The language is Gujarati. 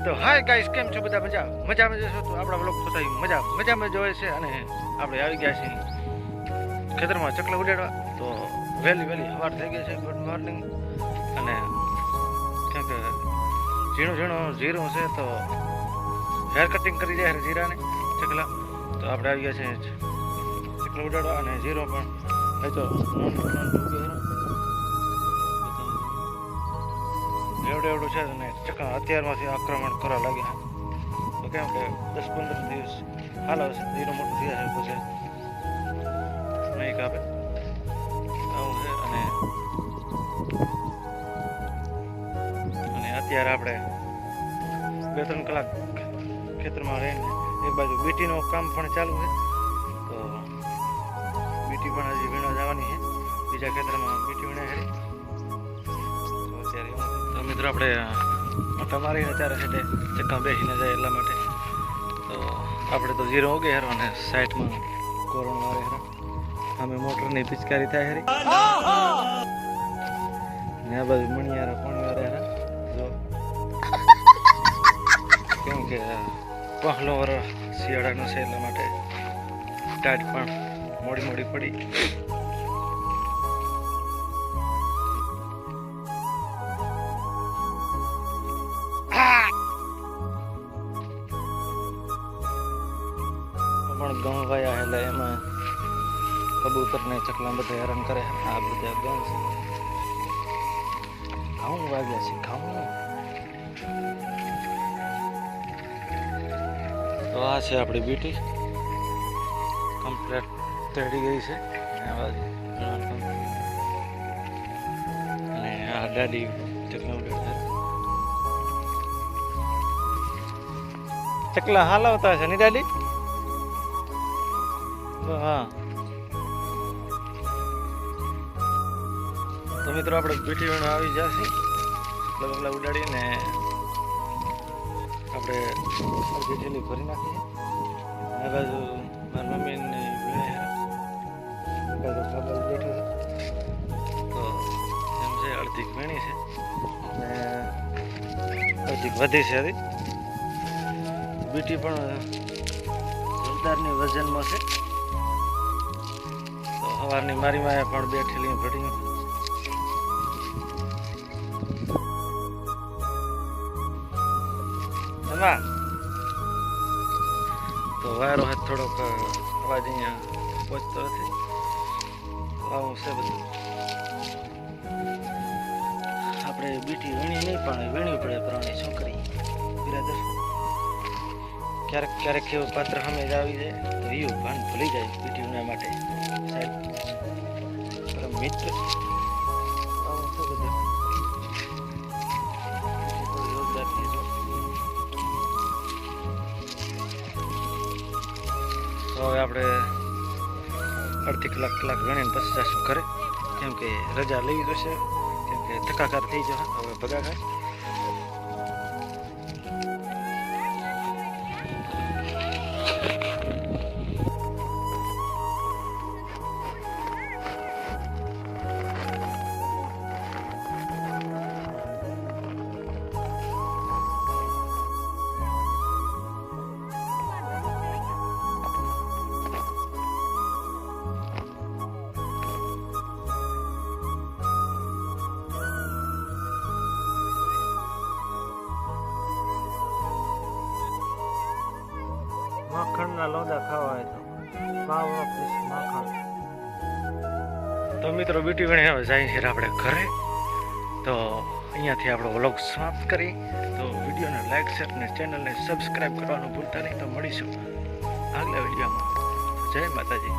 તો હાય ગાઈસ, કેમ છો બધા? મજામાં જશો તો આપણા વ્લોગ તો થાય મજામાં જોવે છે. અને આપણે આવી ગયા છીએ ખેતરમાં ચકલા ઉડાડવા. તો વહેલી સવાર થઈ ગઈ છે. Good morning. અને કેમ કે ઝીણું જીરું છે તો હેર કટિંગ કરી દે જીરાને ચકલા. તો આપણે આવી ગયા છીએ ચકલા ઉડાડવા. અને જીરો પણ એ તો એવડું છે ને ચકલા અત્યારમાંથી આક્રમણ કરવા લાગ્યા. તો કેમ કે 10-15 દિવસ હાલ આવશે, ધીરો મોટું થયા છે પછી નહીં કાપે આવું છે. અને અત્યારે આપણે 2-3 કલાક ખેતરમાં રહીને એક બાજુ બીટીનું કામ પણ ચાલુ છે. તો બીટી પણ હજી વીણવા જવાની છે, બીજા ખેતરમાં બીટી વીણા કરી. તો અત્યારે તો મિત્રો આપણે તમારી અત્યારે છે ચક્કા બેસીને જાય એટલા માટે. તો આપણે તો જીરો ઉગે હેરો અને સાઈડમાં કોરણ મારે હેરા અમે મોટરની પિચકારી થાય હેરી ને આ બાજુ મણિયારા પાણી વાળા હેરા. જો કેમ કે પહેલો વર શિયાળાનો છે એટલા માટે ટાઈટ પણ મોડી પડી. પણ ઘઉં વાયા એટલે એમાં કબૂતરને ચકલા બધા હેરાન કરે. આ બધા ઘઉં છે, ઘઉં વાગ્યા છે ઘઉં. તો આ છે આપણી બીટી કમ્પ્લીટ તેડી ગઈ છે. અને આ દાદી ચકલા ઉડાડતા ચકલા હાલાવતા છે ને દાદી. હા, તો મિત્રો આપણે બીટી વીણો આવી જશે. ચકલા ઉડાડીને આપણે અડધી થેલી ભરી નાખીએ. આ બાજુ મારી મમ્મીને વીણે બાજુ બાબા બેઠું છે. તો એમ છે અડધી વીણી છે અને અડધી વધી છે. હજી બીટી પણ જોરદારની વજનમાં છે. તો સવારની મારી માએ પણ 2 થેલી ભરી. એમાં તો વાયરો હે થોડોક અવાજ અહીંયા પહોંચતો નથી. આવું છે બધું. આપણે બીટી વીણી નહીં પણ વીણવી પડે પ્રાણી છોકરી બિરાદર. ક્યારેક એવું પાત્ર સામે જ આવી જાય તો એવું ભાન ભૂલી જાય બીટી વીણવા માટે. સાહેબ મિત્ર આવું છે બધું. તો હવે આપણે અડધી કલાક ગણીને પછી જશું ઘરે. કેમ કે રજા લેવી જોશે, કેમ કે થકાકાર થઈ જશે હવે ભગાકાર. માખણના લોંદા ખાવા હોય તો માખણ. તો મિત્રો બીટી વીણે હવે જાય છે આપણે ઘરે. તો અહીંયાથી આપણો વ્લોગ સમાપ્ત કરી. તો વિડીયોને લાઈક શેર અને ચેનલને સબસ્ક્રાઈબ કરવાનું ભૂલતા નહીં. તો મળીશું આગલા વિડીયોમાં. જય માતાજી.